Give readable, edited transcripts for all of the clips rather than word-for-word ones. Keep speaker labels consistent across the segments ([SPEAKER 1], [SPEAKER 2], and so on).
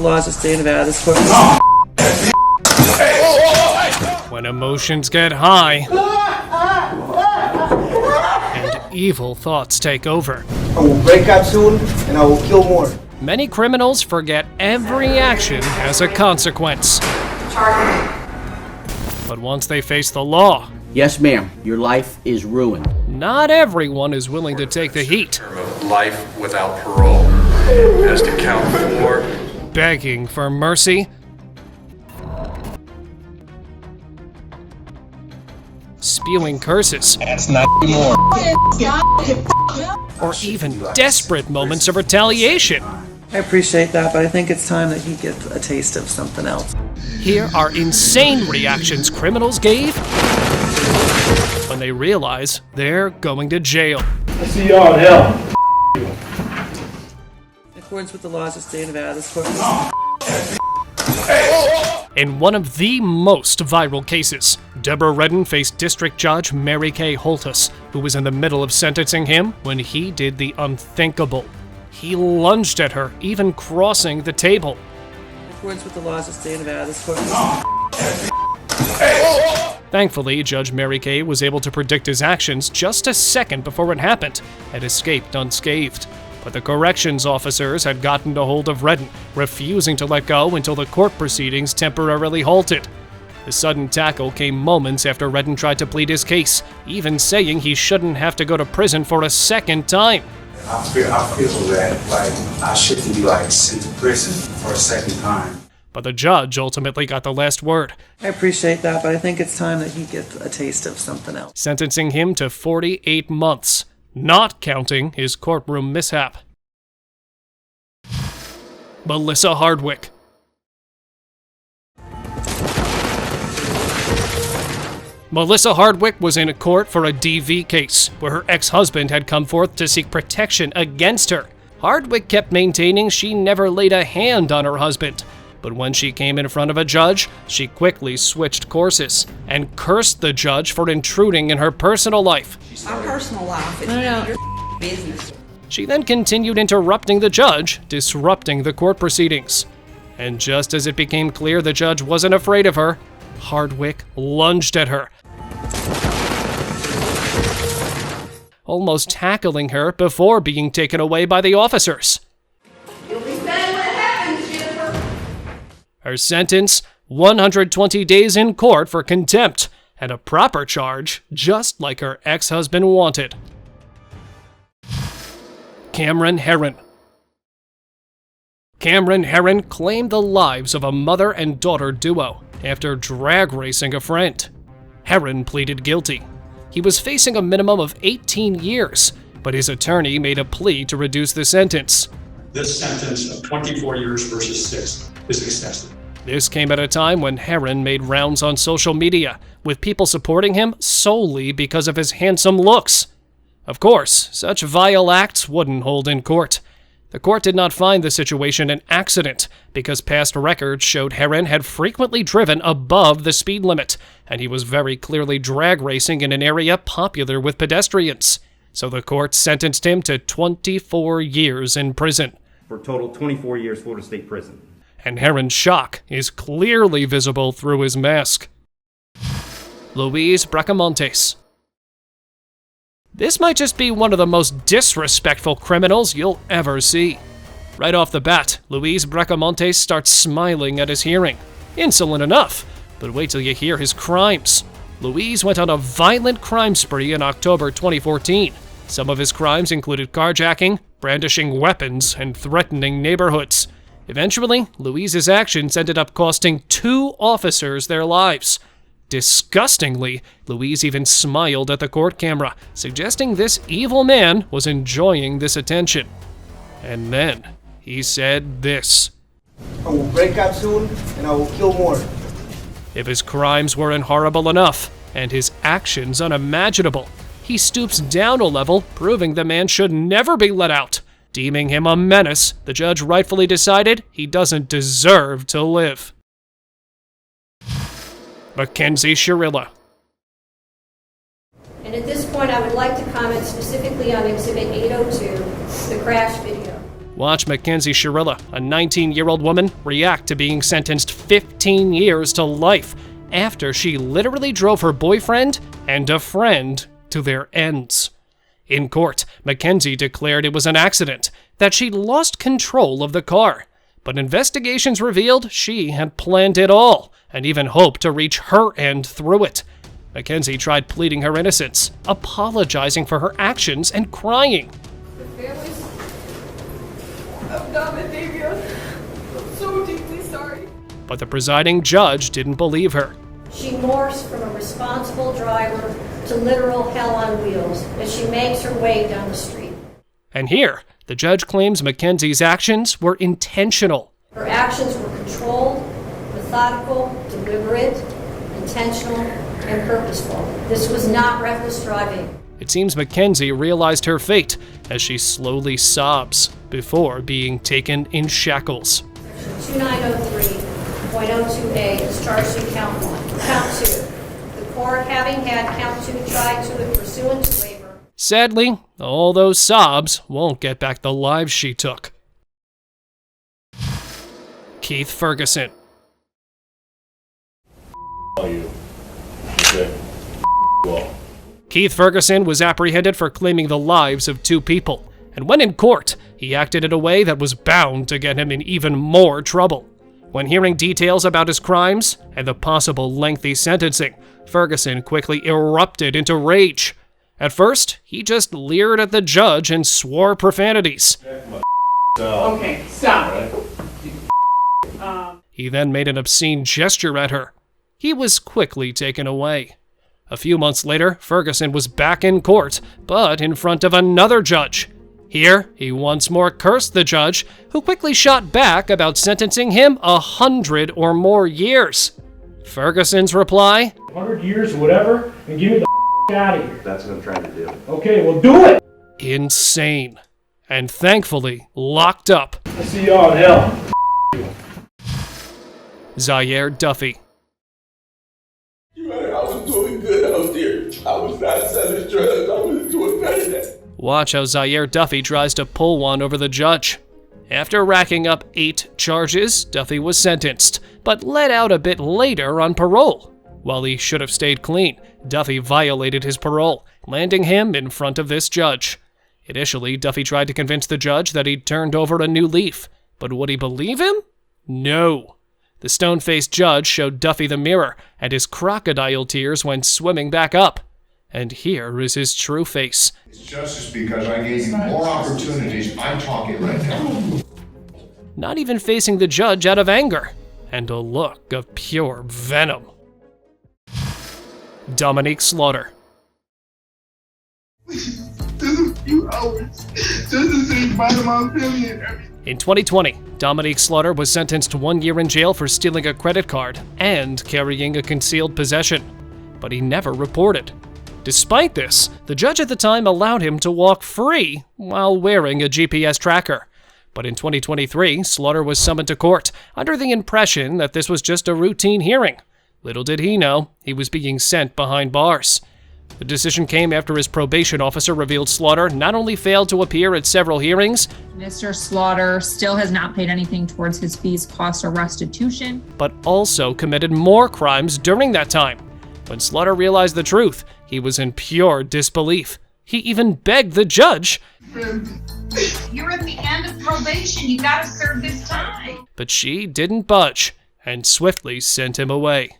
[SPEAKER 1] Laws are staying out of this court.
[SPEAKER 2] When emotions get high and evil thoughts take over,
[SPEAKER 3] I will break out soon and I will kill more.
[SPEAKER 2] many criminals forget every action has a consequence. But once they face the law,
[SPEAKER 4] Yes, ma'am. Your life is ruined.
[SPEAKER 2] not everyone is willing to take the heat,
[SPEAKER 5] Term of life without parole has to count for.
[SPEAKER 2] begging for mercy, spewing curses,
[SPEAKER 6] That's not anymore.
[SPEAKER 2] or even desperate moments of retaliation.
[SPEAKER 1] I appreciate that, but I think it's time that he gets a taste of something else.
[SPEAKER 2] Here are insane reactions criminals gave when they realize they're going to jail.
[SPEAKER 6] I see y'all in hell.
[SPEAKER 1] In accordance with the laws of staying out of this court.
[SPEAKER 2] In one of the most viral cases, Deborah Redden faced District Judge Mary Kay Holtus, who was in the middle of sentencing him when he did the unthinkable. He lunged at her, even crossing the table.
[SPEAKER 1] In accordance with the laws of staying out of this court.
[SPEAKER 2] Thankfully, Judge Mary Kay was able to predict his actions just a second before it happened and escaped unscathed. But the corrections officers had gotten a hold of Redden, refusing to let go until the court proceedings temporarily halted. The sudden tackle came moments after Redden tried to plead his case, even saying he shouldn't have to go to prison for a second time.
[SPEAKER 7] I feel that I shouldn't be sent to prison for a second time.
[SPEAKER 2] But the judge ultimately got the last word,
[SPEAKER 1] I appreciate that, but I think it's time that he gets a taste of something else.
[SPEAKER 2] sentencing him to 48 months, not counting his courtroom mishap. Melissa Hardwick. Melissa Hardwick was in a court for a DV case, where her ex-husband had come forth to seek protection against her. Hardwick kept maintaining she never laid a hand on her husband, but when she came in front of a judge, she quickly switched courses and cursed the judge for intruding in her personal life.
[SPEAKER 8] My personal life is your business.
[SPEAKER 2] She then continued interrupting the judge, disrupting the court proceedings. And just as it became clear the judge wasn't afraid of her, Hardwick lunged at her, almost tackling her before being taken away by the officers.
[SPEAKER 8] You'll be sad when it happens, Jennifer.
[SPEAKER 2] Her sentence, 120 days in court for contempt, and a proper charge, just like her ex-husband wanted. Cameron Herron. Cameron Herron claimed the lives of a mother and daughter duo after drag racing a friend. Herron pleaded guilty. He was facing a minimum of 18 years, but his attorney made a plea to reduce the sentence.
[SPEAKER 9] This sentence of 24 years versus 6 is excessive.
[SPEAKER 2] This came at a time when Herron made rounds on social media, with people supporting him solely because of his handsome looks. Of course, such vile acts wouldn't hold in court. The court did not find the situation an accident, because past records showed Herron had frequently driven above the speed limit, and he was very clearly drag racing in an area popular with pedestrians. So the court sentenced him to 24 years in prison.
[SPEAKER 10] For a total 24 years Florida State Prison.
[SPEAKER 2] And Herron's shock is clearly visible through his mask. Luis Bracamontes. This might just be one of the most disrespectful criminals you'll ever see. Right off the bat, Luis Bracamontes starts smiling at his hearing. Insolent enough, but wait till you hear his crimes. Luis went on a violent crime spree in October 2014. Some of his crimes included carjacking, brandishing weapons, and threatening neighborhoods. Eventually, Luis's actions ended up costing 2 officers their lives. Disgustingly, Luis even smiled at the court camera, suggesting this evil man was enjoying this attention. And then, he said this.
[SPEAKER 3] I will break out soon and I will kill more.
[SPEAKER 2] If his crimes weren't horrible enough, and his actions unimaginable, he stoops down a level, proving the man should never be let out. Deeming him a menace, the judge rightfully decided he doesn't deserve to live. Mackenzie Shirilla.
[SPEAKER 11] And at this point, I would like to comment specifically on Exhibit 802, the crash video.
[SPEAKER 2] Watch Mackenzie Shirilla, a 19-year-old woman, react to being sentenced 15 years to life after she literally drove her boyfriend and a friend to their ends. In court, Mackenzie declared it was an accident, that she'd lost control of the car. But investigations revealed she had planned it all and even hoped to reach her end through it. Mackenzie tried pleading her innocence, apologizing for her actions and crying.
[SPEAKER 8] The families of Dom and Davia, I'm so deeply sorry.
[SPEAKER 2] But the presiding judge didn't believe her.
[SPEAKER 11] She morphs from a responsible driver to literal hell on wheels as she makes her way down the street.
[SPEAKER 2] And here, the judge claims Mackenzie's actions were intentional.
[SPEAKER 11] Her actions were controlled, methodical, deliberate, intentional, and purposeful. This was not reckless driving.
[SPEAKER 2] It seems Mackenzie realized her fate as she slowly sobs before being taken in shackles.
[SPEAKER 11] Section 2903.02a is charged in count 1. Count 2. The court, having had count 2 tried to it pursuant to waiver.
[SPEAKER 2] Sadly, all those sobs won't get back the lives she took. Keith Ferguson. Keith Ferguson was apprehended for claiming the lives of 2 people, and when in court, he acted in a way that was bound to get him in even more trouble. When hearing details about his crimes and the possible lengthy sentencing, Ferguson quickly erupted into rage. At first, he just leered at the judge and swore profanities.
[SPEAKER 8] Okay, stop.
[SPEAKER 2] He then made an obscene gesture at her. He was quickly taken away. A few months later, Ferguson was back in court, but in front of another judge. Here, he once more cursed the judge, who quickly shot back about sentencing him 100 or more years. Ferguson's reply?
[SPEAKER 6] 100 years or whatever, and give me the out of here.
[SPEAKER 10] That's what I'm trying to do.
[SPEAKER 6] Okay, well do it!
[SPEAKER 2] Insane. And thankfully, locked up.
[SPEAKER 6] I'll see y'all in hell.
[SPEAKER 2] Zaire Duffy.
[SPEAKER 12] I was doing good out there. I was not selling drugs. I was doing none of that.
[SPEAKER 2] Watch how Zaire Duffy tries to pull one over the judge. After racking up 8 charges, Duffy was sentenced, but let out a bit later on parole. While he should have stayed clean, Duffy violated his parole, landing him in front of this judge. Initially, Duffy tried to convince the judge that he'd turned over a new leaf, but would he believe him? No. The stone-faced judge showed Duffy the mirror, and his crocodile tears went swimming back up. And here is his true face.
[SPEAKER 13] It's justice because I gave you more opportunities. I'm talking right now.
[SPEAKER 2] Not even facing the judge out of anger, and a look of pure venom. Dominique Slaughter. In 2020, Dominique Slaughter was sentenced to 1 year in jail for stealing a credit card and carrying a concealed possession, but he never reported. Despite this, the judge at the time allowed him to walk free while wearing a GPS tracker. But in 2023, Slaughter was summoned to court under the impression that this was just a routine hearing. Little did he know, he was being sent behind bars. The decision came after his probation officer revealed Slaughter not only failed to appear at several hearings,
[SPEAKER 14] Mr. Slaughter still has not paid anything towards his fees, costs, or restitution,
[SPEAKER 2] but also committed more crimes during that time. When Slaughter realized the truth, he was in pure disbelief. He even begged the judge.
[SPEAKER 8] You're at the end of probation. You gotta serve this time.
[SPEAKER 2] But she didn't budge and swiftly sent him away.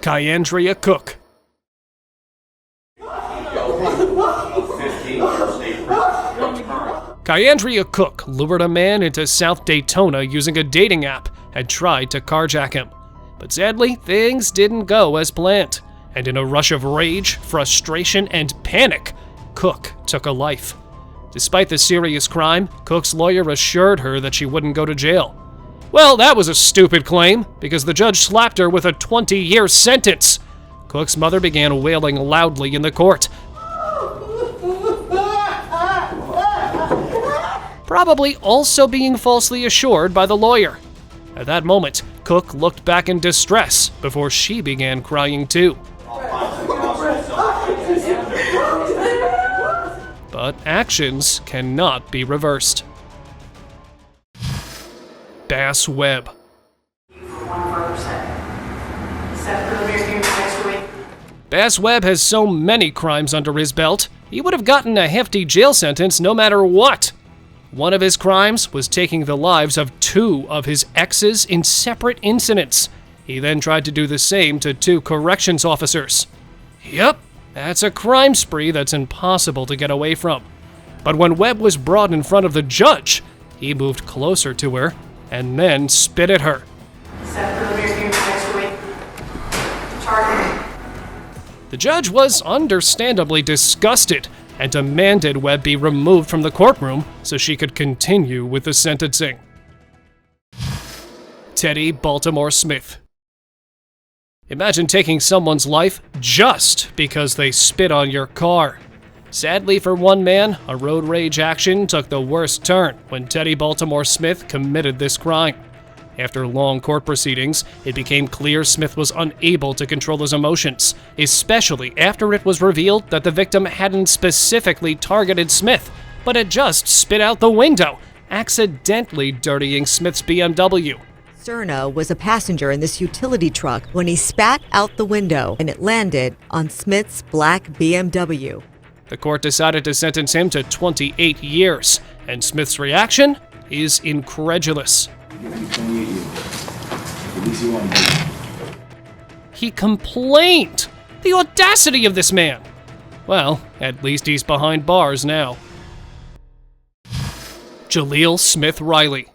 [SPEAKER 2] Kyandria Cook. Kyandria Cook lured a man into South Daytona using a dating app and tried to carjack him. But sadly, things didn't go as planned, and in a rush of rage, frustration, and panic, Cook took a life. Despite the serious crime, Cook's lawyer assured her that she wouldn't go to jail. Well, that was a stupid claim, because the judge slapped her with a 20-year sentence. Cook's mother began wailing loudly in the court, probably also being falsely assured by the lawyer. At that moment, Cook looked back in distress before she began crying too. But but actions cannot be reversed. Bass Webb. Bass Webb has so many crimes under his belt, he would have gotten a hefty jail sentence no matter what. One of his crimes was taking the lives of 2 of his exes in separate incidents. He then tried to do the same to 2 corrections officers. Yep, that's a crime spree that's impossible to get away from. But when Webb was brought in front of the judge, he moved closer to her and then spit at her. The judge was understandably disgusted and demanded Webb be removed from the courtroom so she could continue with the sentencing. Teddy Baltimore Smith. Imagine taking someone's life just because they spit on your car. Sadly for one man, a road rage action took the worst turn when Teddy Baltimore Smith committed this crime. After long court proceedings, it became clear Smith was unable to control his emotions, especially after it was revealed that the victim hadn't specifically targeted Smith, but had just spit out the window, accidentally dirtying Smith's BMW.
[SPEAKER 15] Cerna was a passenger in this utility truck when he spat out the window and it landed on Smith's black BMW.
[SPEAKER 2] The court decided to sentence him to 28 years, and Smith's reaction is incredulous. He complained! The audacity of this man! Well, at least he's behind bars now. Jaleel Smith Riley.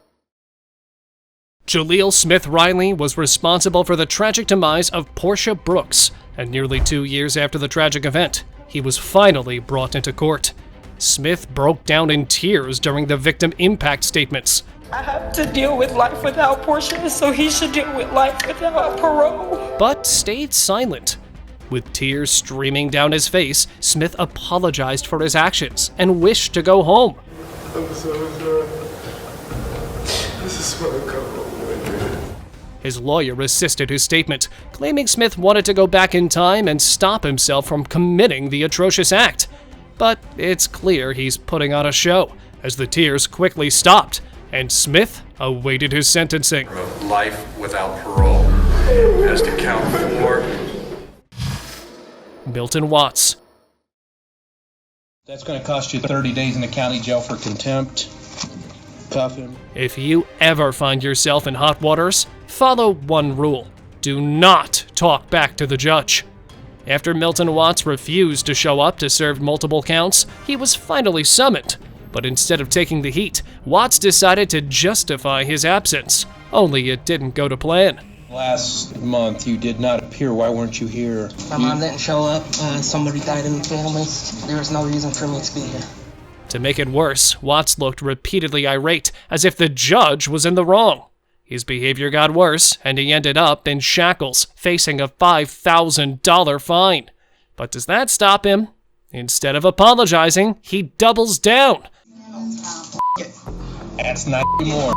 [SPEAKER 2] Jaleel Smith Riley was responsible for the tragic demise of Portia Brooks, and nearly 2 years after the tragic event, he was finally brought into court. Smith broke down in tears during the victim impact statements.
[SPEAKER 8] I have to deal with life without Portia, so he should deal with life without parole.
[SPEAKER 2] But stayed silent. With tears streaming down his face, Smith apologized for his actions and wished to go home.
[SPEAKER 12] I'm so sorry. This is what I come home with.
[SPEAKER 2] His lawyer resisted his statement, claiming Smith wanted to go back in time and stop himself from committing the atrocious act. But it's clear he's putting on a show, as the tears quickly stopped, and Smith awaited his sentencing.
[SPEAKER 5] Life without parole has to count for.
[SPEAKER 2] Milton Watts.
[SPEAKER 16] That's going to cost you 30 days in the county jail for contempt. Cuff him.
[SPEAKER 2] If you ever find yourself in hot waters, follow one rule. Do not talk back to the judge. After Milton Watts refused to show up to serve multiple counts, he was finally summoned. But instead of taking the heat, Watts decided to justify his absence. Only it didn't go to plan.
[SPEAKER 16] Last month, you did not appear. Why weren't you here?
[SPEAKER 17] My mom didn't show up. Somebody died in the family. There was no reason for me to be here.
[SPEAKER 2] To make it worse, Watts looked repeatedly irate, as if the judge was in the wrong. His behavior got worse, and he ended up in shackles, facing a $5,000 fine. But does that stop him? Instead of apologizing, he doubles down.
[SPEAKER 16] That's not anymore.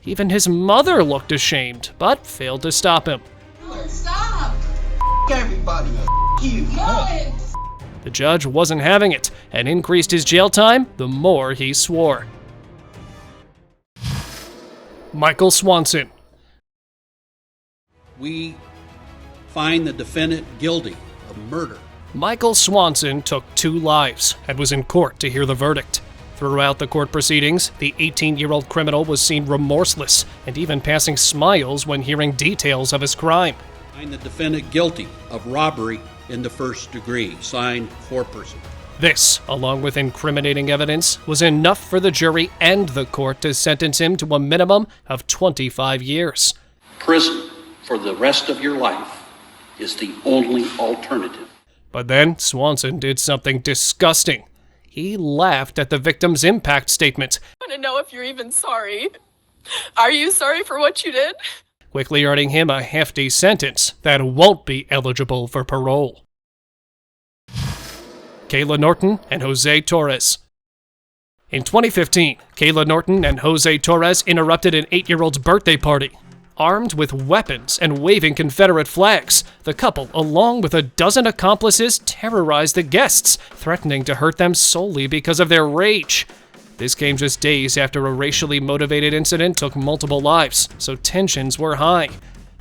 [SPEAKER 2] Even his mother looked ashamed, but failed to stop him.
[SPEAKER 17] Stop! Everybody, you.
[SPEAKER 2] The judge wasn't having it, and increased his jail time the more he swore. Michael Swanson.
[SPEAKER 18] We find the defendant guilty of murder.
[SPEAKER 2] Michael Swanson took 2 lives and was in court to hear the verdict. Throughout the court proceedings, the 18-year-old criminal was seen remorseless and even passing smiles when hearing details of his crime.
[SPEAKER 18] Find the defendant guilty of robbery in the first degree. Signed, 4-person.
[SPEAKER 2] This, along with incriminating evidence, was enough for the jury and the court to sentence him to a minimum of 25 years.
[SPEAKER 18] Prison for the rest of your life is the only alternative.
[SPEAKER 2] But then Swanson did something disgusting. He laughed at the victim's impact statement.
[SPEAKER 8] I want to know if you're even sorry. Are you sorry for what you did?
[SPEAKER 2] Quickly earning him a hefty sentence that won't be eligible for parole. Kayla Norton and Jose Torres. In 2015, Kayla Norton and Jose Torres interrupted an 8-year-old's birthday party. armed with weapons and waving Confederate flags. The couple, along with a dozen accomplices, terrorized the guests, threatening to hurt them solely because of their rage. This came just days after a racially motivated incident took multiple lives, so tensions were high.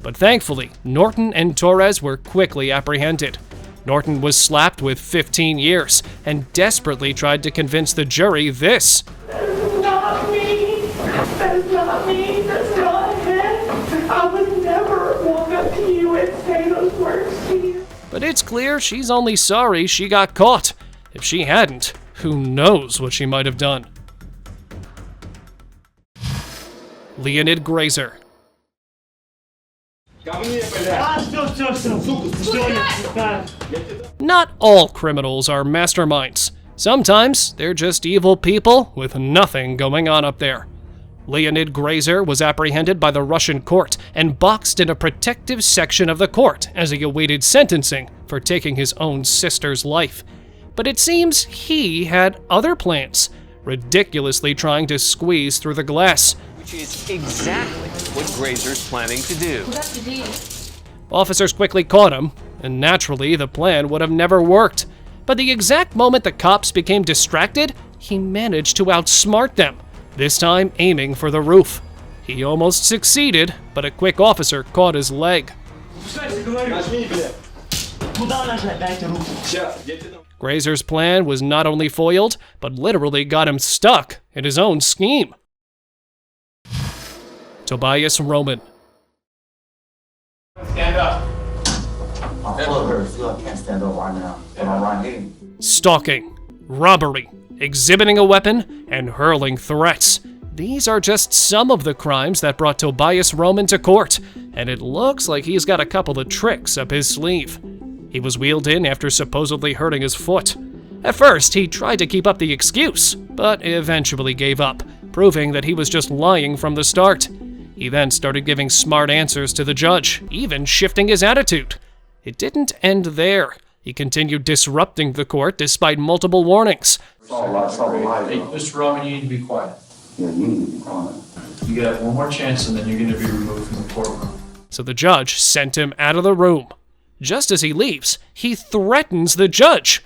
[SPEAKER 2] But thankfully, Norton and Torres were quickly apprehended. Norton was slapped with 15 years and desperately tried to convince the jury this.
[SPEAKER 8] That's not me. That's not me. That's not him. I would never walk up to you and say those words to you.
[SPEAKER 2] But it's clear she's only sorry she got caught. If she hadn't, who knows what she might have done. Leonid Grazer. Not all criminals are masterminds. Sometimes they're just evil people with nothing going on up there. Leonid Grazer was apprehended by the Russian court and boxed in a protective section of the court as he awaited sentencing for taking his own sister's life. But it seems he had other plans, ridiculously trying to squeeze through the glass.
[SPEAKER 19] Which is exactly what Grazer's planning to do.
[SPEAKER 2] Officers quickly caught him, and naturally the plan would have never worked. But the exact moment the cops became distracted, he managed to outsmart them, this time aiming for the roof. He almost succeeded, but a quick officer caught his leg. Grazer's plan was not only foiled, but literally got him stuck in his own scheme. Tobias Roman.
[SPEAKER 12] Stand up.
[SPEAKER 4] My foot hurts. I can't stand up right now. I'm right here.
[SPEAKER 2] Stalking, robbery, exhibiting a weapon, and hurling threats. These are just some of the crimes that brought Tobias Roman to court, and it looks like he's got a couple of tricks up his sleeve. He was wheeled in after supposedly hurting his foot. At first, he tried to keep up the excuse, but eventually gave up, proving that he was just lying from the start. He then started giving smart answers to the judge, even shifting his attitude. It didn't end there. He continued disrupting the court despite multiple warnings.
[SPEAKER 9] Hey, Mr. Roman, you need to be quiet.
[SPEAKER 4] Yeah, you need to be quiet.
[SPEAKER 9] You got one more chance and then you're going to be removed from the courtroom.
[SPEAKER 2] So the judge sent him out of the room. Just as he leaves, he threatens the judge,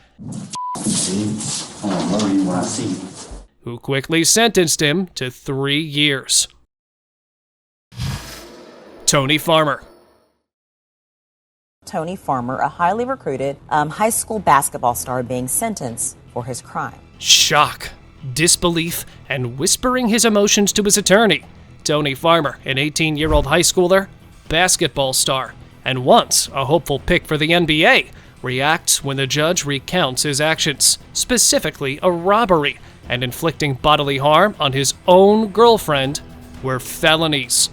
[SPEAKER 2] who quickly sentenced him to 3 years. Tony Farmer.
[SPEAKER 20] Tony Farmer, a highly recruited high school basketball star, being sentenced for his crime.
[SPEAKER 2] Shock, disbelief, and whispering his emotions to his attorney. Tony Farmer, an 18-year-old high schooler, basketball star, and once a hopeful pick for the NBA, reacts when the judge recounts his actions, specifically a robbery and inflicting bodily harm on his own girlfriend, were felonies.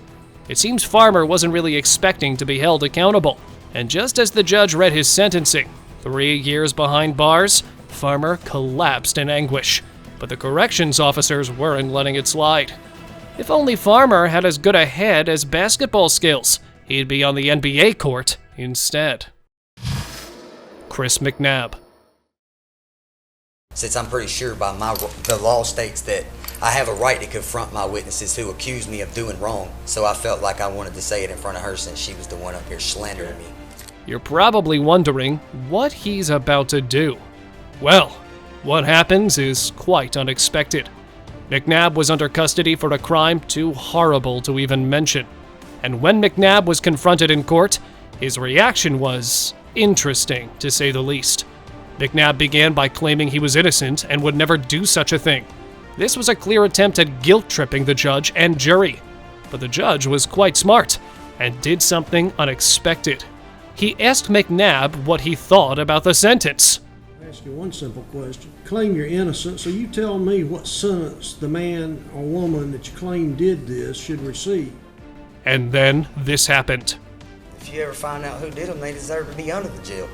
[SPEAKER 2] It seems Farmer wasn't really expecting to be held accountable, and just as the judge read his sentencing, 3 years behind bars, Farmer collapsed in anguish, but the corrections officers weren't letting it slide. If only Farmer had as good a head as basketball skills, he'd be on the NBA court instead. Chris McNabb.
[SPEAKER 21] Since I'm pretty sure by the law states that I have a right to confront my witnesses who accuse me of doing wrong, so I felt like I wanted to say it in front of her since she was the one up here slandering me.
[SPEAKER 2] You're probably wondering what he's about to do. Well, what happens is quite unexpected. McNabb was under custody for a crime too horrible to even mention. And when McNabb was confronted in court, his reaction was interesting, to say the least. McNabb began by claiming he was innocent and would never do such a thing. This was a clear attempt at guilt-tripping the judge and jury. But the judge was quite smart and did something unexpected. He asked McNabb what he thought about the sentence.
[SPEAKER 22] I'll ask you one simple question. Claim you're innocent, so you tell me what sentence the man or woman that you claim did this should receive.
[SPEAKER 2] And then this happened.
[SPEAKER 21] If you ever find out who did them, they deserve to be under the jail.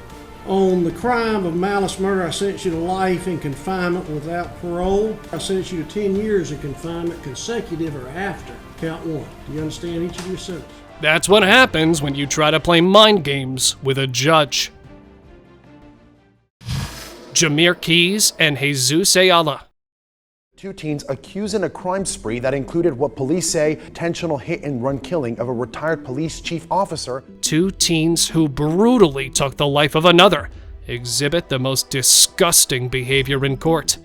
[SPEAKER 22] On the crime of malice murder, I sentence you to life in confinement without parole. I sentence you to 10 years in confinement, consecutive or after. Count one. Do you understand each of your sentences?
[SPEAKER 2] That's what happens when you try to play mind games with a judge. Jameer Keys and Jesus Ayala.
[SPEAKER 1] Two teens accused in a crime spree that included what police say intentional hit-and-run killing of a retired police chief officer.
[SPEAKER 2] Two teens who brutally took the life of another exhibit the most disgusting behavior in court.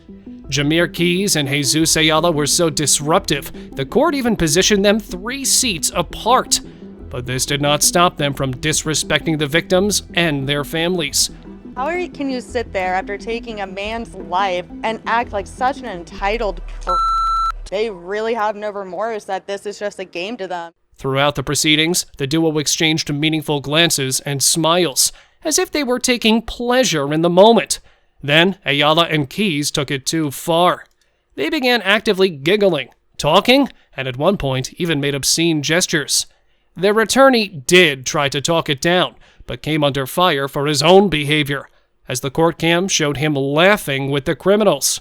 [SPEAKER 2] Jameer Keys and Jesus Ayala were so disruptive, the court even positioned them 3 seats apart. But this did not stop them from disrespecting the victims and their families.
[SPEAKER 7] How can you sit there after taking a man's life and act like such an entitled They really have no remorse that this is just a game to them.
[SPEAKER 2] Throughout the proceedings, the duo exchanged meaningful glances and smiles, as if they were taking pleasure in the moment. Then, Ayala and Keys took it too far. They began actively giggling, talking, and at one point even made obscene gestures. Their attorney did try to talk it down, but came under fire for his own behavior, as the court cam showed him laughing with the criminals.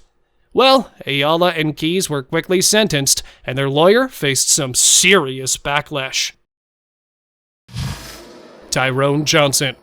[SPEAKER 2] Well, Ayala and Keys were quickly sentenced, and their lawyer faced some serious backlash. Tyrone Johnson.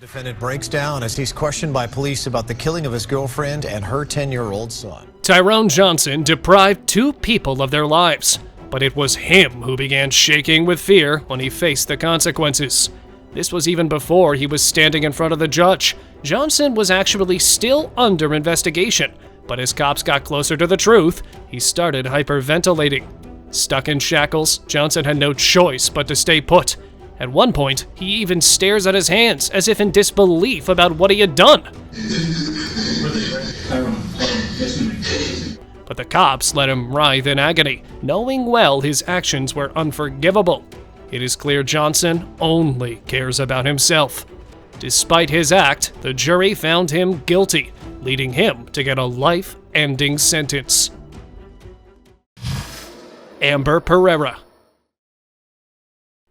[SPEAKER 23] Defendant breaks down as he's questioned by police about the killing of his girlfriend and her 10-year-old son.
[SPEAKER 2] Tyrone Johnson deprived 2 people of their lives, but it was him who began shaking with fear when he faced the consequences. This was even before he was standing in front of the judge. Johnson was actually still under investigation, but as cops got closer to the truth, he started hyperventilating. Stuck in shackles, Johnson had no choice but to stay put. At one point, he even stares at his hands as if in disbelief about what he had done. But the cops let him writhe in agony, knowing well his actions were unforgivable. It is clear Johnson only cares about himself. Despite his act, the jury found him guilty, leading him to get a life-ending sentence. Amber Pereira.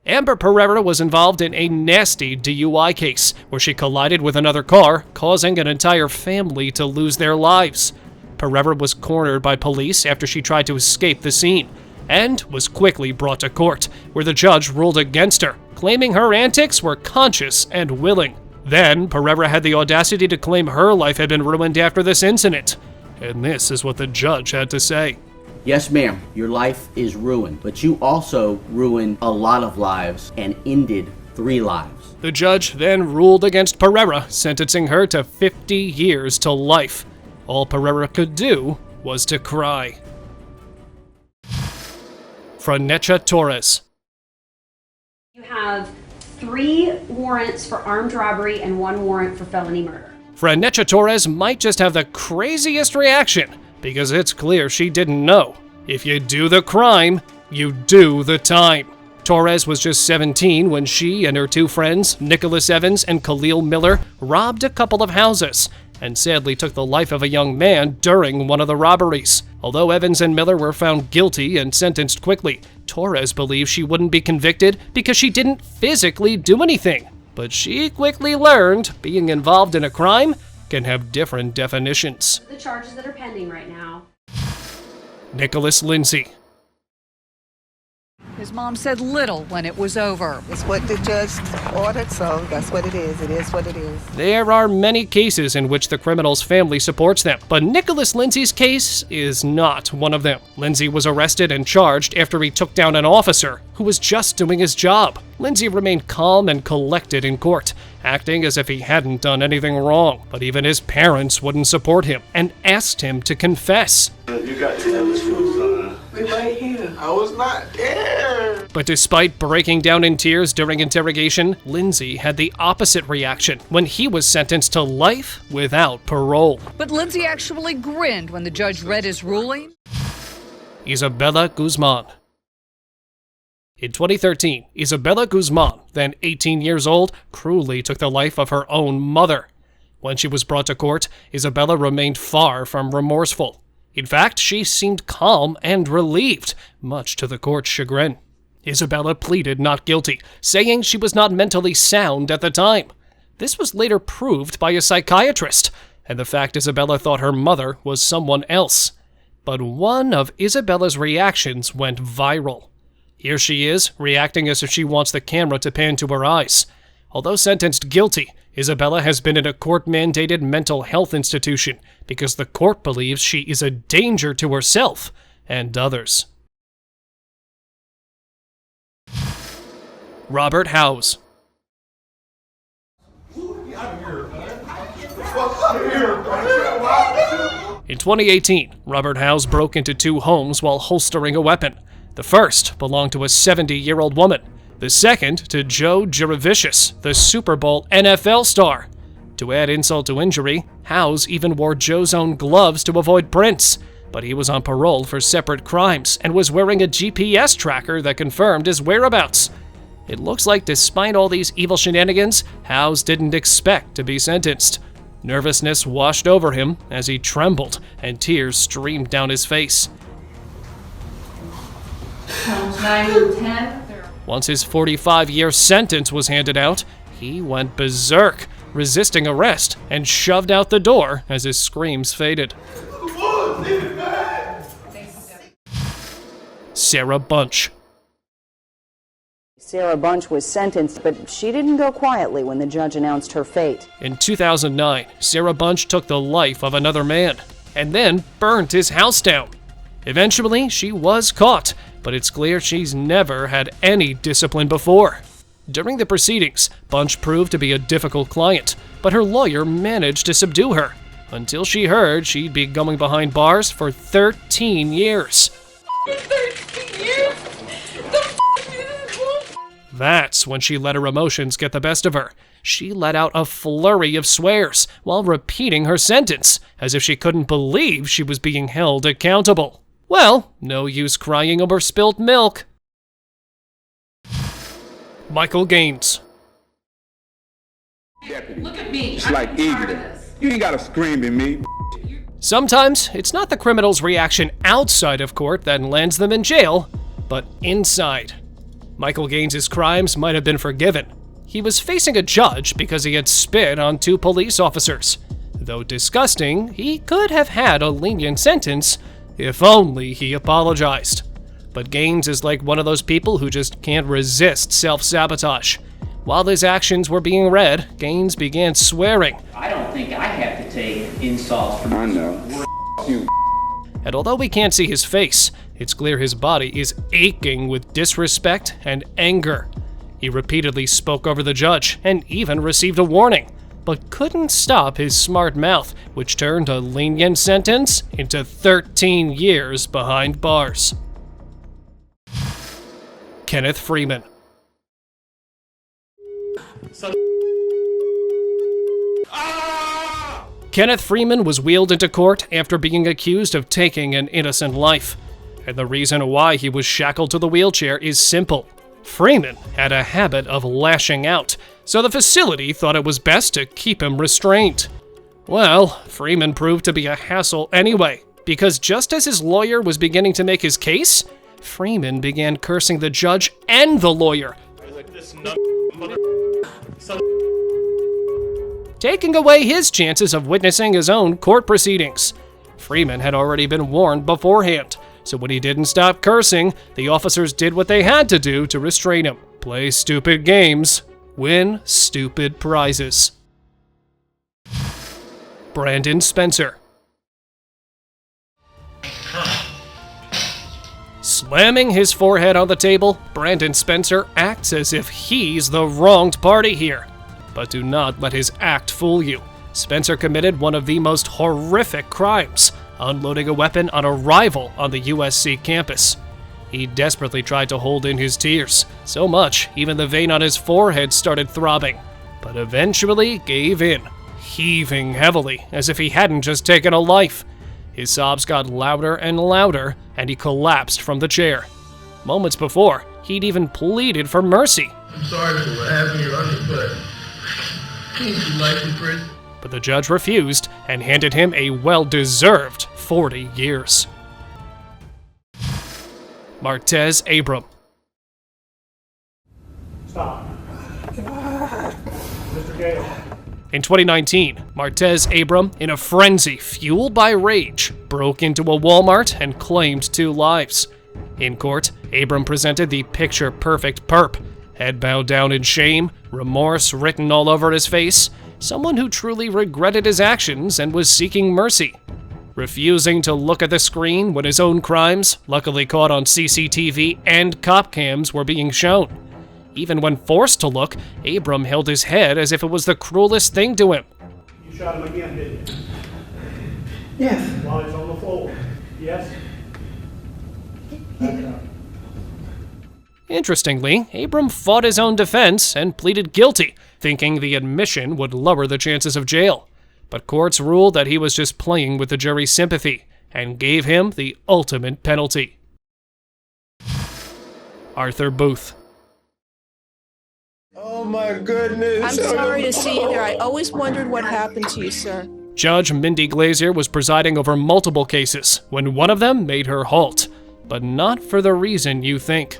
[SPEAKER 2] Amber Pereira was involved in a nasty DUI case where she collided with another car, causing an entire family to lose their lives. Pereira was cornered by police after she tried to escape the scene, and was quickly brought to court, where the judge ruled against her, claiming her antics were conscious and willing. Then, Pereira had the audacity to claim her life had been ruined after this incident. And this is what the judge had to say.
[SPEAKER 24] Yes, ma'am, your life is ruined, but you also ruined a lot of lives and ended 3 lives.
[SPEAKER 2] The judge then ruled against Pereira, sentencing her to 50 years to life. All Pereira could do was to cry. Franecha Torres.
[SPEAKER 25] You have 3 warrants for armed robbery and 1 warrant for felony murder.
[SPEAKER 2] Franecha Torres might just have the craziest reaction, because it's clear she didn't know. If you do the crime, you do the time. Torres was just 17 when she and her 2 friends, Nicholas Evans and Khalil Miller, robbed a couple of houses, and sadly took the life of a young man during one of the robberies. Although Evans and Miller were found guilty and sentenced quickly, Torres believes she wouldn't be convicted because she didn't physically do anything. But she quickly learned being involved in a crime can have different definitions.
[SPEAKER 25] The charges that are pending right now.
[SPEAKER 2] Nicholas Lindsay.
[SPEAKER 26] His mom said little when it was over.
[SPEAKER 27] It's what the judge ordered, so that's what it is. It is what it is.
[SPEAKER 2] There are many cases in which the criminal's family supports them, but Nicholas Lindsay's case is not one of them. Lindsay was arrested and charged after he took down an officer who was just doing his job. Lindsay remained calm and collected in court, acting as if he hadn't done anything wrong, but even his parents wouldn't support him and asked him to confess.
[SPEAKER 12] You got to tell the truth, son. We right here. I was not there.
[SPEAKER 2] But despite breaking down in tears during interrogation, Lindsay had the opposite reaction when he was sentenced to life without parole.
[SPEAKER 26] But Lindsay actually grinned when the judge read his ruling.
[SPEAKER 2] Isabella Guzman. In 2013, Isabella Guzman, then 18 years old, cruelly took the life of her own mother. When she was brought to court, Isabella remained far from remorseful. In fact, she seemed calm and relieved, much to the court's chagrin. Isabella pleaded not guilty, saying she was not mentally sound at the time. This was later proved by a psychiatrist, and the fact Isabella thought her mother was someone else. But one of Isabella's reactions went viral. Here she is, reacting as if she wants the camera to pan to her eyes. Although sentenced guilty, Isabella has been in a court-mandated mental health institution because the court believes she is a danger to herself and others. Robert Howes. In 2018, Robert Howes broke into 2 homes while holstering a weapon. The first belonged to a 70-year-old woman. The second to Joe Jurevicius, the Super Bowl NFL star. To add insult to injury, Howes even wore Joe's own gloves to avoid prints. But he was on parole for separate crimes and was wearing a GPS tracker that confirmed his whereabouts. It looks like despite all these evil shenanigans, Howes didn't expect to be sentenced. Nervousness washed over him as he trembled and tears streamed down his face.
[SPEAKER 8] Counts 9 and 10.
[SPEAKER 2] Once his 45-year sentence was handed out, he went berserk, resisting arrest and shoved out the door as his screams faded. Sarah Bunch.
[SPEAKER 3] Sarah Bunch was sentenced, but she didn't go quietly when the judge announced her fate.
[SPEAKER 2] In 2009, Sarah Bunch took the life of another man and then burned his house down. Eventually, she was caught, but it's clear she's never had any discipline before. During the proceedings, Bunch proved to be a difficult client, but her lawyer managed to subdue her until she heard she'd be going behind bars for 13 years.
[SPEAKER 8] 13 years?
[SPEAKER 2] That's when she let her emotions get the best of her. She let out a flurry of swears while repeating her sentence, as if she couldn't believe she was being held accountable. Well, no use crying over spilt milk. Michael Gaines.
[SPEAKER 6] Look at me. It's like ignorant. You ain't gotta scream at me.
[SPEAKER 2] Sometimes it's not the criminal's reaction outside of court that lands them in jail, but inside. Michael Gaines' crimes might have been forgiven. He was facing a judge because he had spit on 2 police officers. Though disgusting, he could have had a lenient sentence if only he apologized. But Gaines is like one of those people who just can't resist self-sabotage. While his actions were being read, Gaines began swearing.
[SPEAKER 24] I don't think I have to take insults from...
[SPEAKER 6] I know. You.
[SPEAKER 2] And although we can't see his face, it's clear his body is aching with disrespect and anger. He repeatedly spoke over the judge and even received a warning, but couldn't stop his smart mouth, which turned a lenient sentence into 13 years behind bars. Kenneth Freeman. Kenneth Freeman was wheeled into court after being accused of taking an innocent life. And the reason why he was shackled to the wheelchair is simple. Freeman had a habit of lashing out, so the facility thought it was best to keep him restrained. Well, Freeman proved to be a hassle anyway, because just as his lawyer was beginning to make his case, Freeman began cursing the judge and the lawyer, taking away his chances of witnessing his own court proceedings. Freeman had already been warned beforehand, so when he didn't stop cursing, the officers did what they had to do to restrain him. Play stupid games, win stupid prizes. Brandon Spencer. Slamming his forehead on the table, Brandon Spencer acts as if he's the wronged party here. But do not let his act fool you. Spencer committed one of the most horrific crimes, unloading a weapon on a rival on the USC campus. He desperately tried to hold in his tears, so much even the vein on his forehead started throbbing, but eventually gave in, heaving heavily as if he hadn't just taken a life. His sobs got louder and louder, and he collapsed from the chair. Moments before, he'd even pleaded for mercy.
[SPEAKER 12] I'm sorry for what happened to your underfoot. Can't you life in prison?
[SPEAKER 2] But the judge refused and handed him a well-deserved 40 years. Martez Abram.
[SPEAKER 9] Stop. Mr. Gale.
[SPEAKER 2] In 2019, Martez Abram, in a frenzy fueled by rage, broke into a Walmart and claimed 2 lives. In court, Abram presented the picture-perfect perp Head bowed down in shame, remorse written all over his face, someone who truly regretted his actions and was seeking mercy. Refusing to look at the screen when his own crimes, luckily caught on CCTV and cop cams, were being shown. Even when forced to look, Abram held his head as if it was the cruelest thing to him.
[SPEAKER 22] You shot him again, didn't you?
[SPEAKER 27] Yes.
[SPEAKER 22] While he's on the floor. Yes?
[SPEAKER 2] Interestingly, Abram fought his own defense and pleaded guilty, thinking the admission would lower the chances of jail. But courts ruled that he was just playing with the jury's sympathy and gave him the ultimate penalty. Arthur Booth.
[SPEAKER 12] Oh my goodness.
[SPEAKER 27] I'm sorry to see you here. I always wondered what happened to you, sir.
[SPEAKER 2] Judge Mindy Glazer was presiding over multiple cases when one of them made her halt, but not for the reason you think.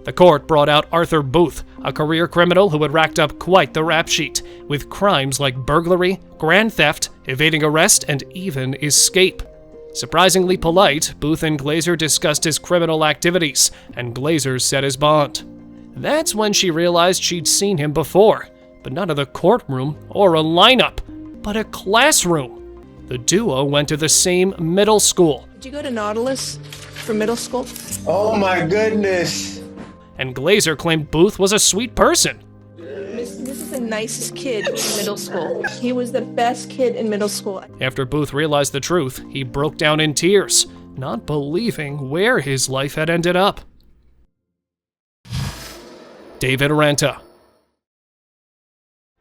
[SPEAKER 2] The court brought out Arthur Booth, a career criminal who had racked up quite the rap sheet, with crimes like burglary, grand theft, evading arrest, and even escape. Surprisingly polite, Booth and Glazer discussed his criminal activities, and Glazer set his bond. That's when she realized she'd seen him before, but not in the courtroom or a lineup, but a classroom. The duo went to the same middle school.
[SPEAKER 27] Did you go to Nautilus for middle school?
[SPEAKER 12] Oh my goodness.
[SPEAKER 2] And Glazer claimed Booth was a sweet person.
[SPEAKER 27] This is the nicest kid in middle school. He was the best kid in middle school.
[SPEAKER 2] After Booth realized the truth, he broke down in tears, not believing where his life had ended up. David Ranta.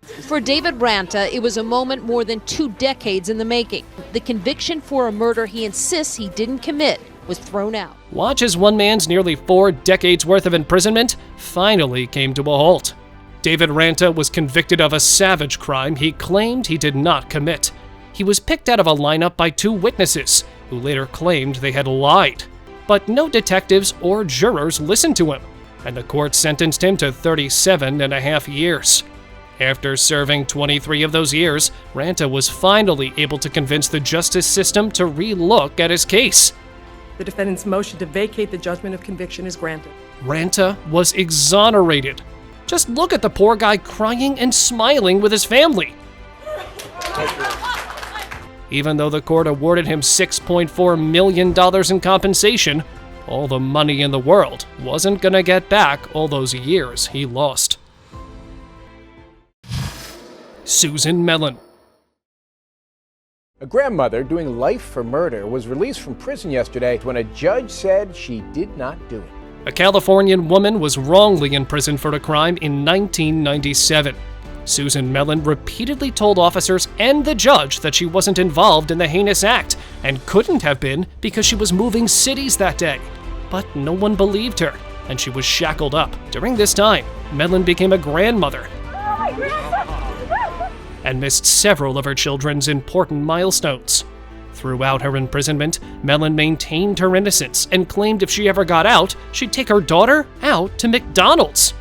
[SPEAKER 5] For David Ranta, it was a moment more than 2 decades in the making. The conviction for a murder he insists he didn't commit was thrown out.
[SPEAKER 2] Watch as one man's nearly 4 decades worth of imprisonment finally came to a halt. David Ranta was convicted of a savage crime he claimed he did not commit. He was picked out of a lineup by 2 witnesses, who later claimed they had lied. But no detectives or jurors listened to him, and the court sentenced him to 37.5 years. After serving 23 of those years, Ranta was finally able to convince the justice system to re-look at his case.
[SPEAKER 10] The defendant's motion to vacate the judgment of conviction is granted.
[SPEAKER 2] Ranta was exonerated. Just look at the poor guy crying and smiling with his family. Even though the court awarded him $6.4 million in compensation, all the money in the world wasn't gonna get back all those years he lost. Susan Mellon.
[SPEAKER 11] A grandmother doing life for murder was released from prison yesterday when a judge said she did not do it.
[SPEAKER 2] A Californian woman was wrongly imprisoned for a crime in 1997. Susan Mellon repeatedly told officers and the judge that she wasn't involved in the heinous act and couldn't have been because she was moving cities that day. But no one believed her, and she was shackled up. During this time, Mellon became a grandmother and missed several of her children's important milestones. Throughout her imprisonment, Mellon maintained her innocence and claimed if she ever got out, she'd take her daughter out to McDonald's.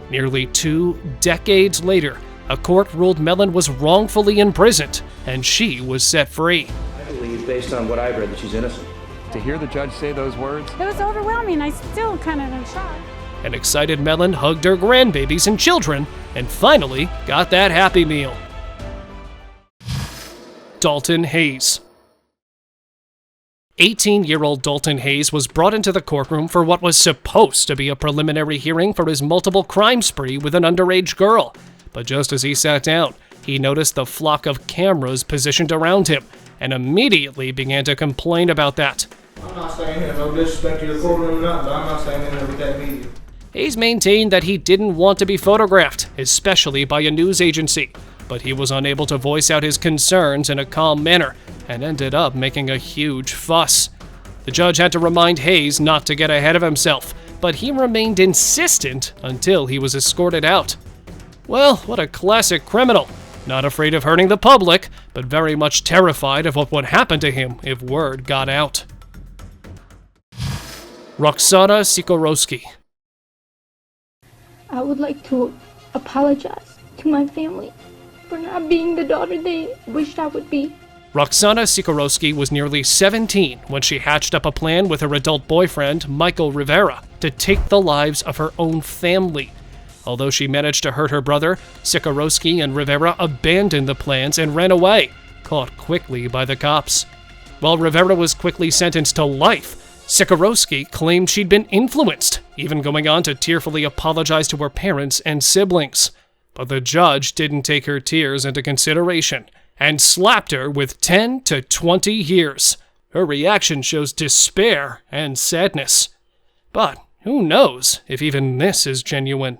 [SPEAKER 2] Nearly 2 decades later, a court ruled Mellon was wrongfully imprisoned, and she was set free.
[SPEAKER 13] I believe, based on what I've read, that she's innocent.
[SPEAKER 11] To hear the judge say those words?
[SPEAKER 14] It was overwhelming. I still kind of in shock.
[SPEAKER 2] An excited Mellon hugged her grandbabies and children, and finally got that Happy Meal. Dalton Hayes. 18-year-old Dalton Hayes was brought into the courtroom for what was supposed to be a preliminary hearing for his multiple crime spree with an underage girl. But just as he sat down, he noticed the flock of cameras positioned around him and immediately began to complain about that.
[SPEAKER 12] I'm not staying here, no disrespect to your courtroom or nothing, but I'm not staying in there with that media.
[SPEAKER 2] Hayes maintained that he didn't want to be photographed, especially by a news agency, but he was unable to voice out his concerns in a calm manner and ended up making a huge fuss. The judge had to remind Hayes not to get ahead of himself, but he remained insistent until he was escorted out. Well, what a classic criminal. Not afraid of hurting the public, but very much terrified of what would happen to him if word got out. Roxana Sikorowski.
[SPEAKER 15] I would like to apologize to my family for not being the daughter they wished I would be.
[SPEAKER 2] Roxana Sikorowski was nearly 17 when she hatched up a plan with her adult boyfriend, Michael Rivera, to take the lives of her own family. Although she managed to hurt her brother, Sikorowski and Rivera abandoned the plans and ran away, caught quickly by the cops. While Rivera was quickly sentenced to life, Sikorowski claimed she'd been influenced, even going on to tearfully apologize to her parents and siblings. But the judge didn't take her tears into consideration and slapped her with 10 to 20 years. Her reaction shows despair and sadness. But who knows if even this is genuine?